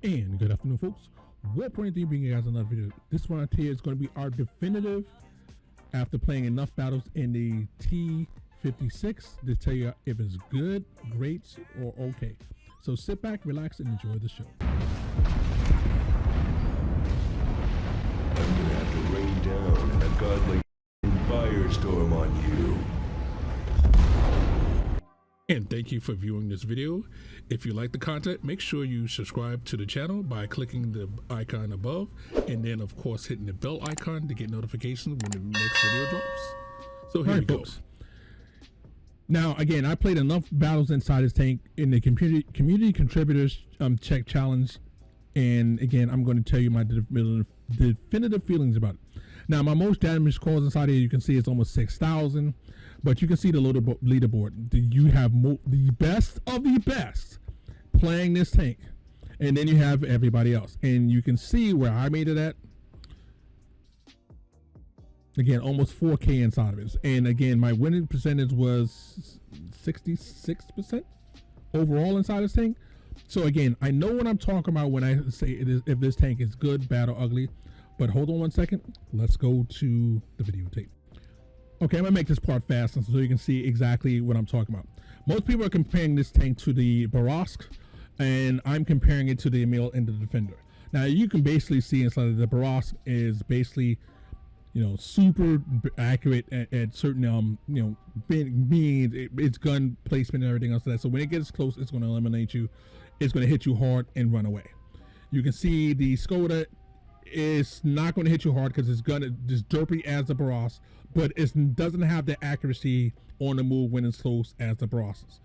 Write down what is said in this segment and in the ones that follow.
And good afternoon, folks. Warp103 bringing you guys another video. This one here is going to be our definitive after playing enough battles in the T56 to tell you if it's good, great, or okay. So sit back, relax, and enjoy the show. I'm gonna have to rain down a godly firestorm on you. And thank you for viewing this video. If you like the content, make sure you subscribe to the channel by clicking the icon above, and then of course hitting the bell icon to get notifications when the next video drops. So here we go. Now again, I played enough battles inside this tank in the community contributors check challenge, and again I'm going to tell you my definitive feelings about it. Now my most damage calls inside here, you can see it's almost 6,000. But you can see the leaderboard. You have the best of the best playing this tank, and then you have everybody else. And you can see where I made it at. Again, almost 4K inside of it. And again, my winning percentage was 66% overall inside this tank. So again, I know what I'm talking about when I say it is, if this tank is good, bad, or ugly. But hold on one second. Let's go to the videotape. Okay, I'm gonna make this part fast so you can see exactly what I'm talking about. Most people are comparing this tank to the Barask, and I'm comparing it to the Emil and the Defender. Now you can basically see inside of the Barask is basically, you know, super accurate at certain you know, being its gun placement and everything else like that. So when it gets close, it's gonna eliminate you. It's gonna hit you hard and run away. You can see the Skoda is not going to hit you hard because it's gonna just derpy as the Barask, but it doesn't have the accuracy on the move when it's close as the Barasks.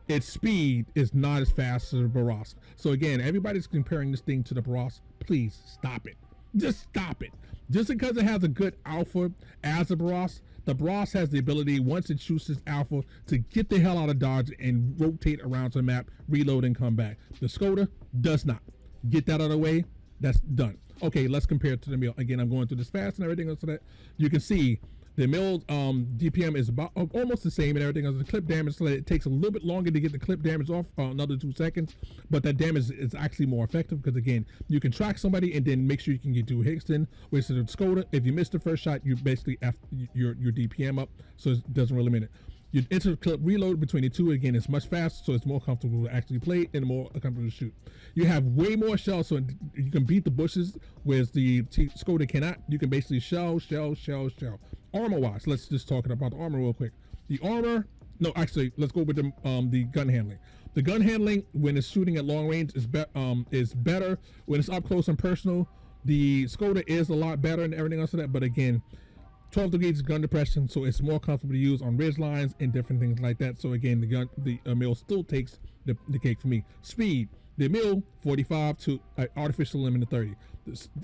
Its speed is not as fast as the Barask. So again, everybody's comparing this thing to the Barask. Please stop it. Just stop it. Just because it has a good alpha as the Barask has the ability, once it shoots its alpha, to get the hell out of dodge and rotate around the map, reload, and come back. The Skoda does not. Get that out of the way. That's done. Okay, let's compare it to the Emil. Again, I'm going through this fast and everything else so that you can see the Emil DPM is about almost the same and everything else. The clip damage, so that it takes a little bit longer to get the clip damage off, another 2 seconds, but that damage is actually more effective because again, you can track somebody and then make sure you can get 2 hits in. Whereas the Skoda, if you miss the first shot, you basically F your DPM up, so it doesn't really mean it. You enter the clip reload between the two, again, it's much faster, so it's more comfortable to actually play and more comfortable to shoot. You have way more shells, so you can beat the bushes, whereas the Skoda cannot. You can basically shell. Armor-wise, let's just talk about the armor real quick. The armor, no, actually, let's go with the gun handling. The gun handling, when it's shooting at long range, is better. When it's up close and personal, the Skoda is a lot better and everything else of that, but again, 12 degrees gun depression, so it's more comfortable to use on ridge lines and different things like that. So again, the Emil still takes the cake for me. Speed, the Emil 45 to artificial limit of 30.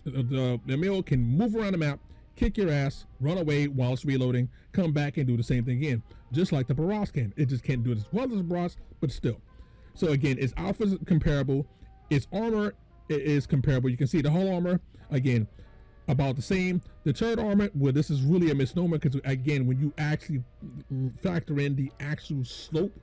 The Emil can move around the map, kick your ass, run away while it's reloading, come back and do the same thing again, just like the Barask can. It just can't do it as well as the Barask, but still. So again, its alpha is comparable, its armor is comparable. You can see the whole armor again about the same. The turret armor, well, this is really a misnomer because again, when you actually factor in the actual slope,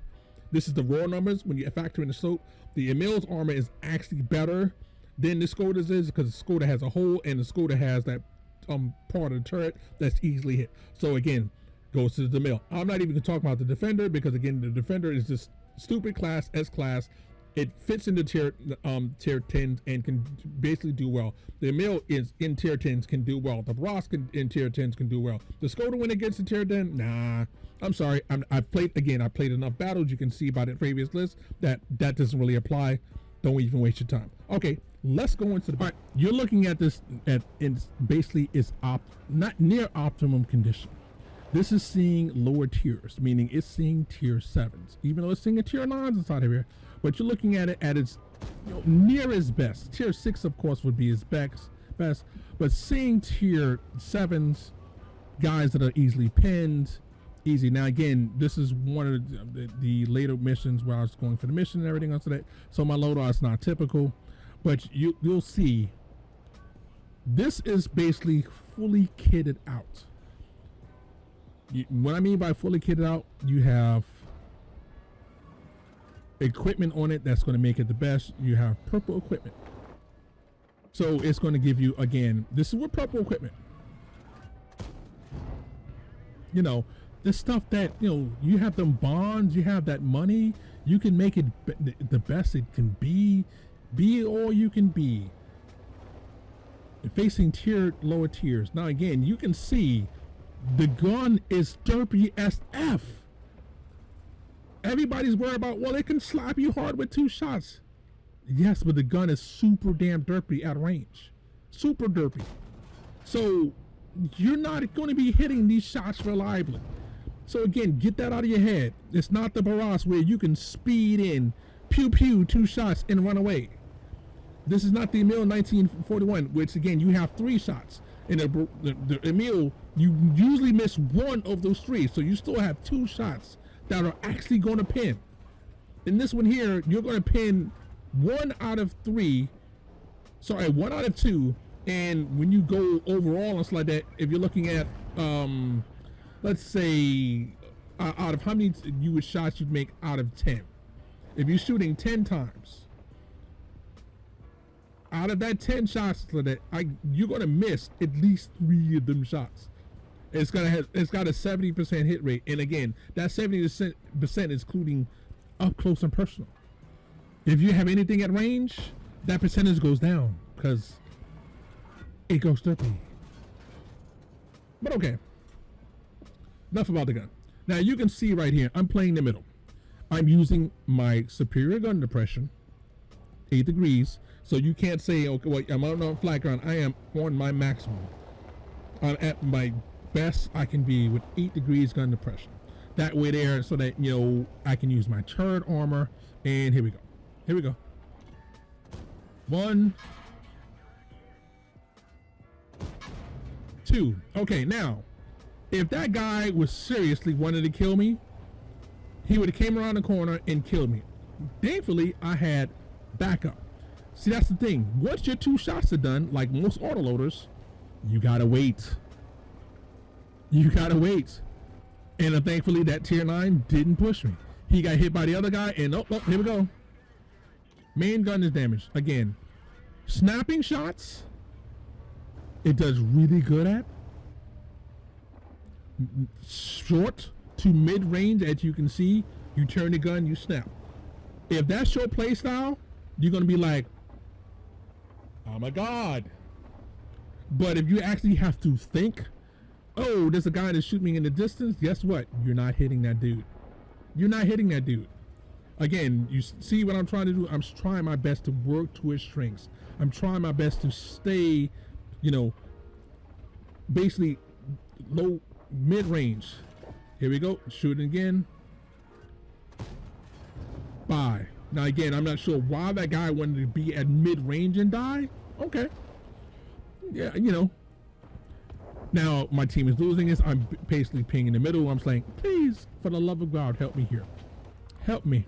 this is the raw numbers. When you factor in the slope, the Emil's armor is actually better than the Skoda's is because the Skoda has a hole and the Skoda has that part of the turret that's easily hit. So again, goes to the Emil. I'm not even gonna talk about the Defender because again, the Defender is just stupid class, S class. It fits into tier 10s and can basically do well. The Emil is in tier 10s, can do well. The Barask in tier 10s can do well. The Skoda, when it gets to tier 10, nah. I'm sorry. I played enough battles. You can see by the previous list that doesn't really apply. Don't even waste your time. Okay, let's go into the. All right, you're looking at this basically it's not near optimum condition. This is seeing lower tiers, meaning it's seeing tier 7s, even though it's seeing a tier 9s inside of here. But you're looking at it at its near its best. Tier 6, of course, would be its best. But seeing tier 7s, guys that are easily pinned, easy. Now again, this is one of the later missions where I was going for the mission and everything else like that. So my loadout is not typical, but you'll see. This is basically fully kitted out. What I mean by fully kitted out, you have equipment on it that's going to make it the best. You have purple equipment. So it's going to give you, again, this is with purple equipment. You know, this stuff that, you know, you have them bonds, you have that money, you can make it the best it can be all you can be. Facing lower tiers. Now again, you can see the gun is derpy as F. Everybody's worried about, well, it can slap you hard with 2 shots. Yes, but the gun is super damn derpy at range. Super derpy. So you're not going to be hitting these shots reliably. So again, get that out of your head. It's not the Barras where you can speed in, pew pew, 2 shots and run away. This is not the Emil 1941, which again, you have 3 shots. In the Emil, you usually miss 1 of those 3. So you still have 2 shots that are actually going to pin. In this one here, you're going to pin 1 out of 3. Sorry, 1 out of 2. And when you go overall and stuff like that, if you're looking at, let's say, out of how many shots you'd make out of 10. If you're shooting 10 times, out of that 10 shots, you're gonna miss at least 3 of them shots. It's got a 70% hit rate, and again, that 70% is including up close and personal. If you have anything at range, that percentage goes down because it goes derpy. But okay, enough about the gun. Now you can see right here, I'm playing the middle. I'm using my superior gun depression, 8 degrees. So you can't say, okay, well, I'm on a flat ground. I am on my maximum. I'm at my best I can be with 8 degrees gun depression. That way there, so that, you know, I can use my turret armor. And here we go. Here we go. 1, 2. Okay, now, if that guy was seriously wanted to kill me, he would have came around the corner and killed me. Thankfully, I had backup. See, that's the thing. Once your 2 shots are done, like most autoloaders, you gotta wait. You gotta wait. And thankfully, that tier 9 didn't push me. He got hit by the other guy, and oh, here we go. Main gun is damaged. Again, snapping shots, it does really good at. Short to mid-range, as you can see, you turn the gun, you snap. If that's your play style, you're gonna be like, oh my God. But if you actually have to think, oh, there's a guy that's shooting me in the distance, guess what? You're not hitting that dude. You're not hitting that dude. Again, you see what I'm trying to do? I'm trying my best to work to his strengths. I'm trying my best to stay, you know, basically low, mid-range. Here we go, shooting again. Bye. Now again, I'm not sure why that guy wanted to be at mid-range and die. Okay. Yeah, you know. Now my team is losing this. I'm basically pinging in the middle. I'm saying, please, for the love of God, help me here. Help me.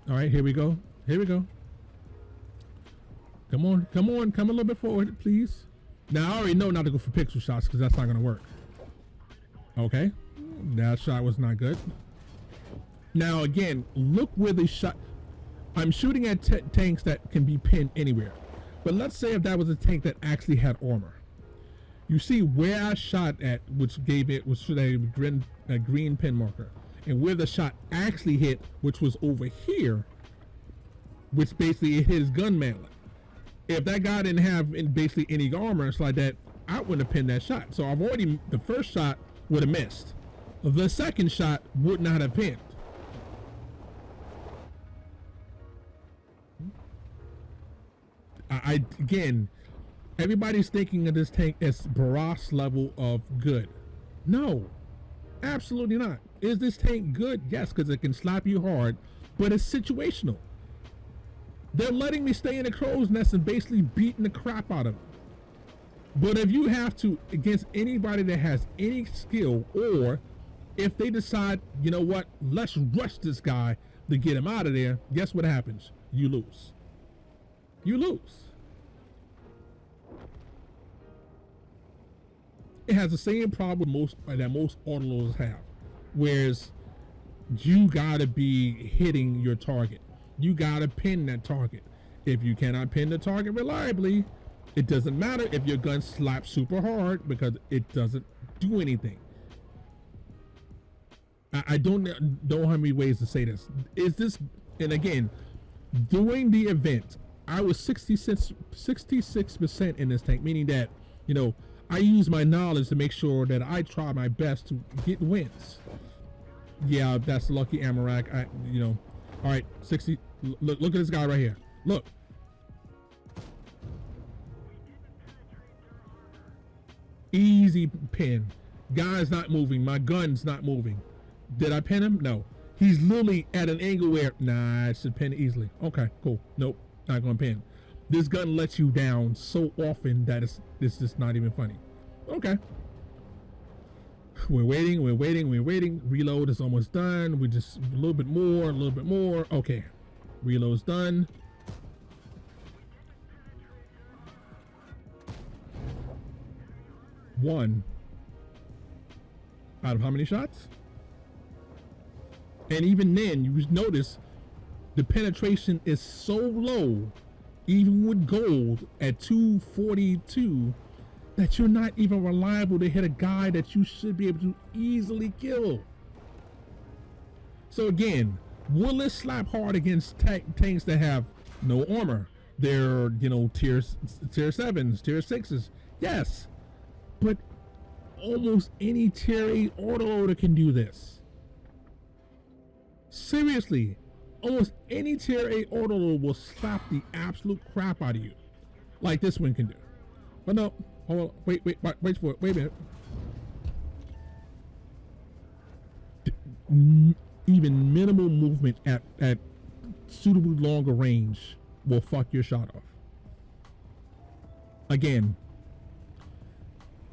All right, here we go. Here we go. Come on, come on, come a little bit forward, please. Now I already know not to go for pixel shots because that's not gonna work. Okay, that shot was not good. Now again, look where the shot. I'm shooting at tanks that can be pinned anywhere. But let's say if that was a tank that actually had armor. You see where I shot at, which gave it, was a green pin marker. And where the shot actually hit, which was over here, which basically it hit his gun manlet. If that guy didn't have basically any armor and stuff like that, I wouldn't have pinned that shot. So I've already, the first shot would have missed. The second shot would not have pinned. Again, everybody's thinking of this tank as Barras level of good. No, absolutely not. Is this tank good? Yes, because it can slap you hard, but it's situational. They're letting me stay in the crow's nest and basically beating the crap out of them. But if you have to, against anybody that has any skill, or if they decide, you know what, let's rush this guy to get him out of there, guess what happens? You lose. You lose. It has the same problem that most autoloaders have, whereas you gotta be hitting your target. You gotta pin that target. If you cannot pin the target reliably, It doesn't matter if your gun slaps super hard because it doesn't do anything. I don't know how many ways to say this. Is this, and again, during the event, I was 66% in this tank, meaning that, you know, I use my knowledge to make sure that I try my best to get wins. Yeah, that's lucky Amarak. All right, 60. Look at this guy right here. Look. Easy pin. Guy's not moving. My gun's not moving. Did I pin him? No. He's literally at an angle where, nah, I should pin easily. Okay, cool. Nope, not gonna pin. This gun lets you down so often that it's just not even funny. Okay. We're waiting. Reload is almost done. We just a little bit more. Okay. Reload's done. One out of how many shots? And even then, you notice the penetration is so low, even with gold at 242, that you're not even reliable to hit a guy that you should be able to easily kill. So again, will it slap hard against tanks that have no armor? They're, you know, tier 7s, tier 6s. Yes, but almost any tier 8 autoloader can do this. Seriously, almost any tier 8 autoloader will slap the absolute crap out of you, like this one can do. But no, hold on, wait for it. Wait a minute. Even minimal movement at suitably longer range will fuck your shot off. Again,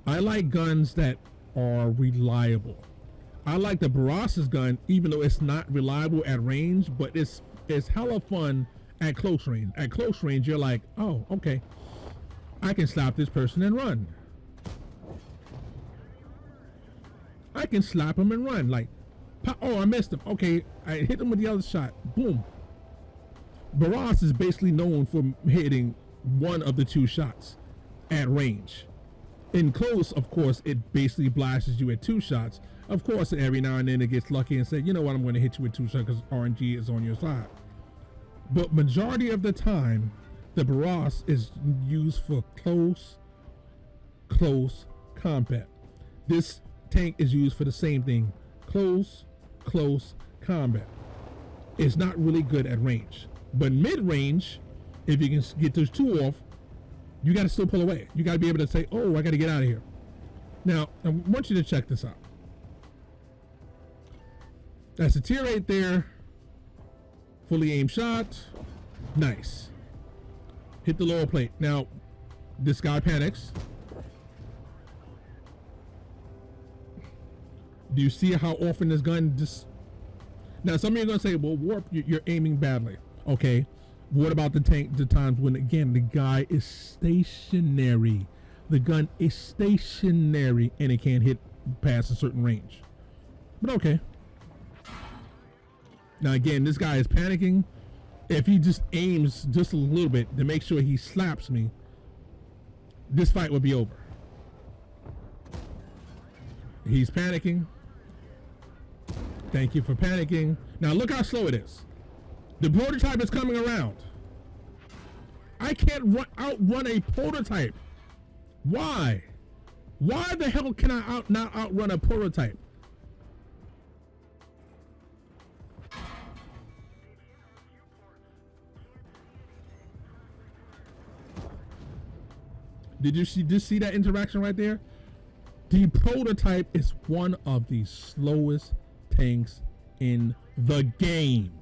I like guns that are reliable. I like the Baras's gun, even though it's not reliable at range, but it's hella fun at close range. At close range, you're like, oh, okay, I can slap this person and run. I can slap him and run. Like, oh, I missed him. Okay, I hit him with the other shot. Boom. Baras is basically known for hitting one of the two shots at range. In close, of course, it basically blasts you at 2 shots. Of course, every now and then it gets lucky and say, you know what, I'm going to hit you with 2 shots because RNG is on your side. But majority of the time, the Baras is used for close combat. This tank is used for the same thing, close combat. It's not really good at range, but mid-range, if you can get those 2 off, you got to still pull away. You got to be able to say, oh, I got to get out of here. Now, I want you to check this out. That's a tier 8 there. Fully aimed shot. Nice. Hit the lower plate. Now, this guy panics. Do you see how often this gun just... Now, some of you are going to say, well, Warp, you're aiming badly. Okay. What about the times when, again, the guy is stationary? The gun is stationary and it can't hit past a certain range. But okay. Now, again, this guy is panicking. If he just aims just a little bit to make sure he slaps me, this fight will be over. He's panicking. Thank you for panicking. Now, look how slow it is. The prototype is coming around. I can't outrun a prototype. Why? Why the hell can I not outrun a prototype? Did you see that interaction right there? The prototype is one of the slowest tanks in the game.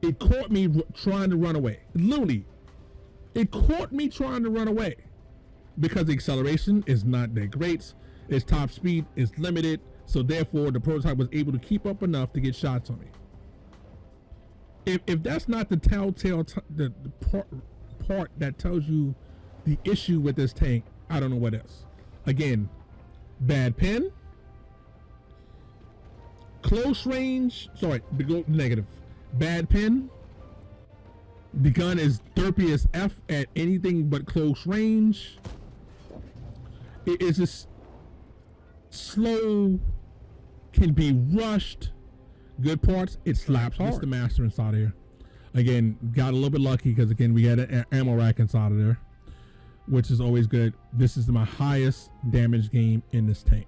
It caught me trying to run away. Literally, it caught me trying to run away because the acceleration is not that great. Its top speed is limited, so therefore the prototype was able to keep up enough to get shots on me. If that's not the telltale the part that tells you the issue with this tank, I don't know what else. Again, bad pin, close range. Sorry, negative. Bad pin, The gun is derpy as F at anything but close range. It is just slow, can be rushed. Good parts, it slaps hard. It's the master inside of here. Again, got a little bit lucky because again we had an ammo rack inside of there, which is always good. This is my highest damage game in this tank.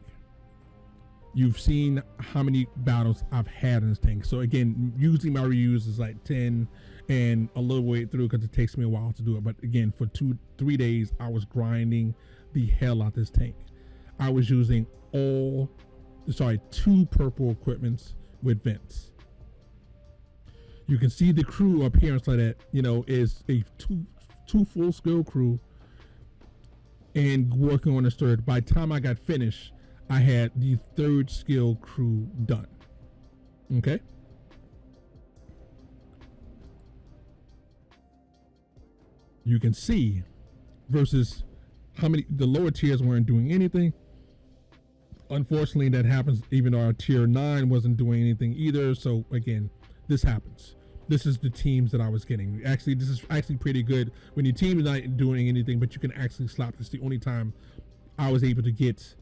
You've seen how many battles I've had in this tank. So again, usually my reuse is like 10 and a little way through because it takes me a while to do it. But again, for 2-3 days, I was grinding the hell out this tank. I was using 2 purple equipments with vents. You can see the crew appearance like that, you know, is a two full skill crew and working on this third. By the time I got finished, I had the 3rd skill crew done. Okay. You can see versus how many the lower tiers weren't doing anything. Unfortunately, that happens even though our tier 9 wasn't doing anything either. So again, this happens. This is the teams that I was getting. Actually, this is actually pretty good when your team is not doing anything, but you can actually slap. This is the only time I was able to get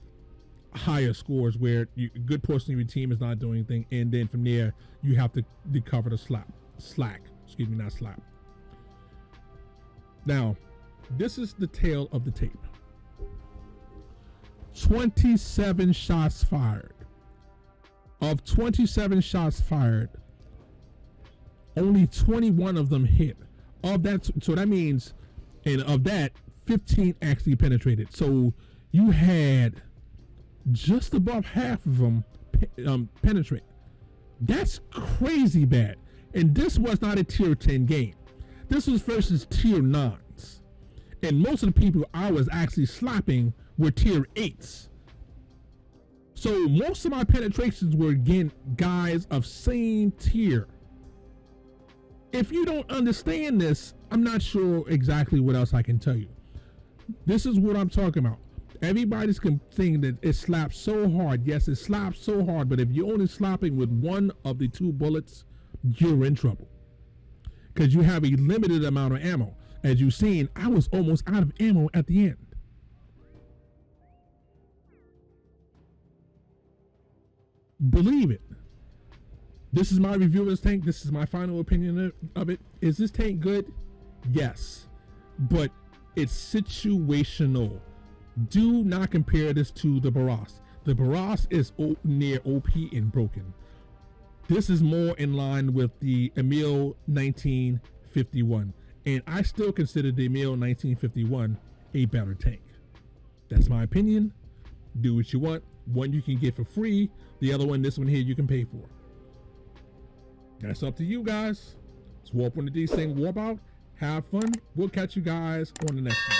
higher scores where a good portion of your team is not doing anything, and then from there you have to cover the slack. Excuse me, not slap. Now, this is the tail of the tape. 27 shots fired. Of 27 shots fired, only 21 of them hit. Of that, so that means, and of that, 15 actually penetrated. So you had just above half of them penetrate. That's crazy bad. And this was not a tier 10 game. This was versus tier 9s. And most of the people I was actually slapping were tier 8s. So most of my penetrations were, again, guys of same tier. If you don't understand this, I'm not sure exactly what else I can tell you. This is what I'm talking about. Everybody's saying that it slaps so hard. Yes, it slaps so hard, but if you're only slapping with one of the 2 bullets, you're in trouble. Because you have a limited amount of ammo. As you've seen, I was almost out of ammo at the end. Believe it. This is my review of this tank. This is my final opinion of it. Is this tank good? Yes. But it's situational. Do not compare this to the Barras. The Barras is near OP and broken. This is more in line with the Emil 1951. And I still consider the Emil 1951 a better tank. That's my opinion. Do what you want. One you can get for free. The other one, this one here, you can pay for. That's up to you guys. It's Warp103 saying warp out. Have fun. We'll catch you guys on the next one.